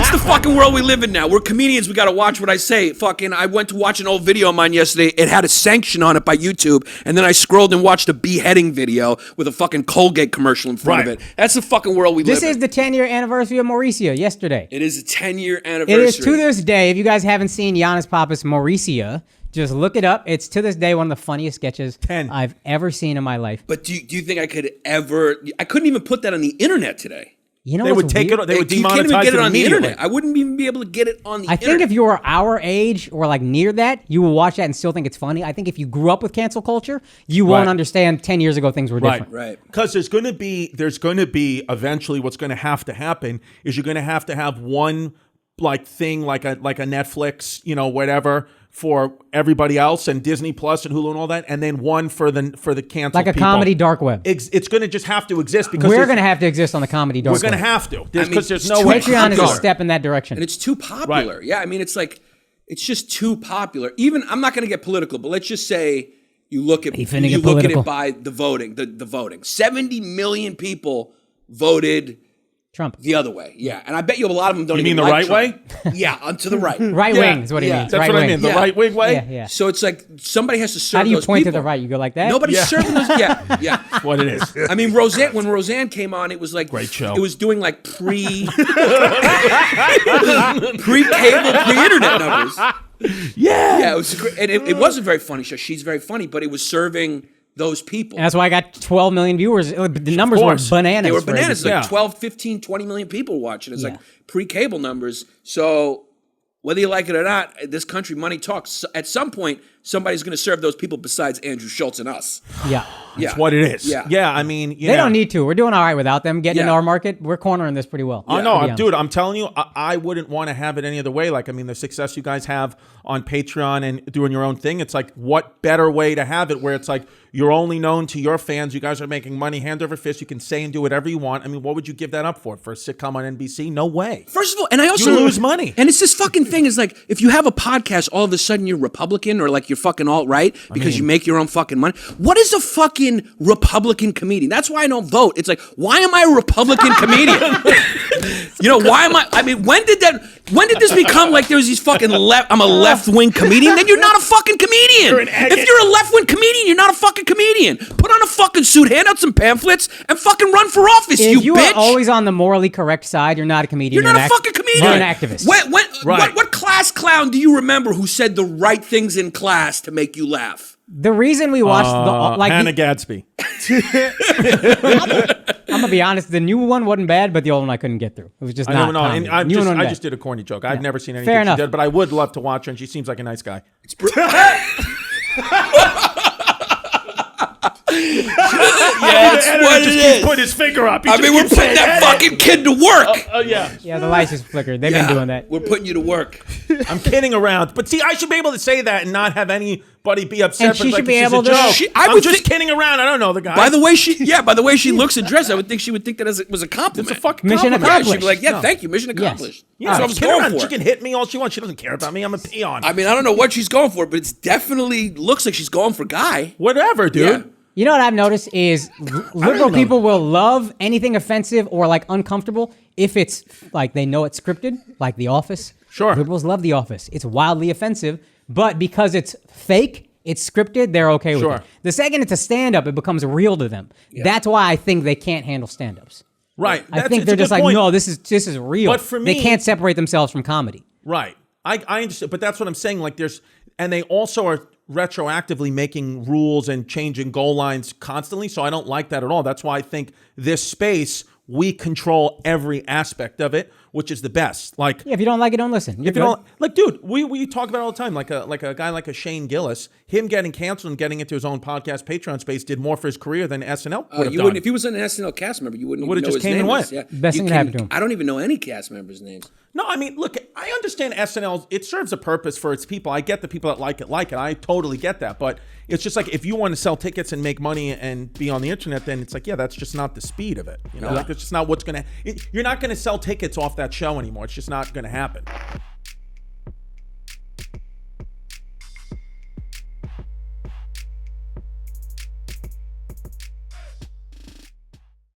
That's the fucking world we live in now. We're comedians. We got to watch what I say. Fucking, I went to watch an old video of mine yesterday. It had a sanction on it by YouTube, and then I scrolled and watched a beheading video with a fucking Colgate commercial in front of it. That's the fucking world we live in. This is the 10-year anniversary of Mauricia yesterday. It is a 10-year anniversary. It is to this day. If you guys haven't seen Yannis Pappas Mauricia, just look it up. It's to this day one of the funniest sketches I've ever seen in my life. But do you think I could ever? I couldn't even put that on the internet today. You know, they would take it. They would demonetize you can't even get it on the internet. internet. I wouldn't even be able to get it on the internet. I think if you were our age or like near that, you will watch that and still think it's funny. I think if you grew up with cancel culture, you won't understand 10 years ago things were different. Right. Because there's going to be eventually what's going to have to happen is you're going to have one like thing like a Netflix, you know, whatever, for everybody else, and Disney Plus and Hulu and all that, and then one for the canceled like a people. comedy dark web. It's going to just have to exist because we're going to have to exist on the comedy dark web. We're going to have to because there's no way. Patreon is a step in that direction, and it's too popular. Right. Yeah, I mean, it's like it's just too popular. Even I'm not going to get political, but let's just say you look at it by the voting. The voting. 70 million people voted Trump the other way. Yeah, and I bet you a lot of them don't. You even mean the like right Trump. way? Yeah, to the right. Right wing is what he means. That's right what wing. I mean. The right wing way. Yeah. So it's like somebody has to serve. How do you those point people. to the right? You go like that. Nobody's serving those. Yeah. That's what it is. I mean, when Roseanne came on, it was like great show. It was doing like pre-cable, pre-internet numbers. Yeah, it was great, and it was a very funny show. She's very funny, but it was serving those people. And that's why I got 12 million viewers. The numbers were bananas. They were bananas. Like 12, 15, 20 million people watching. It's like pre-cable numbers. So whether you like it or not, this country, money talks. At some point, somebody's going to serve those people besides Andrew Schulz and us. Yeah. That's what it is. Yeah. I mean, they don't need to. We're doing all right without them. Getting into our market, we're cornering this pretty well. Oh, no, dude, I'm telling you, I wouldn't want to have it any other way. Like, I mean, the success you guys have on Patreon and doing your own thing, it's like, what better way to have it where it's like, you're only known to your fans. You guys are making money hand over fist. You can say and do whatever you want. I mean, what would you give that up for? For a sitcom on NBC? No way. First of all, and I also you lose money. And it's this fucking thing is like, if you have a podcast, all of a sudden you're Republican or like you're fucking alt-right because you make your own fucking money. What is a fucking Republican comedian? That's why I don't vote. It's like, why am I a Republican comedian? You know, why am I mean, when did this become like there's these fucking I'm a left-wing comedian? Then you're not a fucking comedian. If you're a left-wing comedian, you're not a fucking comedian. Put on a fucking suit, hand out some pamphlets, and fucking run for office, if you bitch. are always on the morally correct side, you're not a comedian. You're not a fucking comedian. You're an activist. What class clown do you remember who said the right things in class to make you laugh? The reason we watched Hannah Gadsby. I'm gonna be honest. The new one wasn't bad, but the old one I couldn't get through. It was just not. I just did a corny joke. I've never seen anything she did, but I would love to watch her, and she seems like a nice guy. That's what it is. Put his finger up. I mean, we're putting that fucking kid to work. Yeah, the lights just flickered. They've been doing that. We're putting you to work. I'm kidding around, but see, I should be able to say that and not have anybody be upset. And she should be able to. I'm just kidding around. I don't know the guy. By the way she looks and dressed, I would think she would think that it was a compliment. It's a fucking mission compliment. accomplished. She'd be like, yeah, thank you, mission accomplished. Yeah, that's what I was going for. She can hit me all she wants. She doesn't care about me. I'm a peon. I mean, I don't know what she's going for, but it's definitely looks like she's going for guy. Whatever, dude. Yeah. You know what I've noticed is liberal people will love anything offensive or like uncomfortable if it's like they know it's scripted, like The Office. Sure. Liberals love The Office. It's wildly offensive, but because it's fake, it's scripted, they're okay with it. The second it's a stand-up, it becomes real to them. Yeah. That's why I think they can't handle stand-ups. Right. I think they're just like, no, this is real. But for me, they can't separate themselves from comedy. Right. I understand, but that's what I'm saying. Like and they also are retroactively making rules and changing goal lines constantly. So I don't like that at all. That's why I think this space, we control every aspect of it, which is the best. Like, if you don't like it, don't listen. If you don't, like, dude, we talk about it all the time. Like a guy like a Shane Gillis, him getting canceled and getting into his own podcast Patreon space did more for his career than SNL would have done. If he was an SNL cast member, you wouldn't would have just came and went. Yeah. Best thing that happened to him. I don't even know any cast members' names. No, I mean, look, I understand SNL. It serves a purpose for its people. I get the people that like it. I totally get that. But it's just like, if you want to sell tickets and make money and be on the internet, then it's like, yeah, that's just not the speed of it. You know, like, it's just not what's going to. You're not going to sell tickets off that show anymore. It's just not going to happen.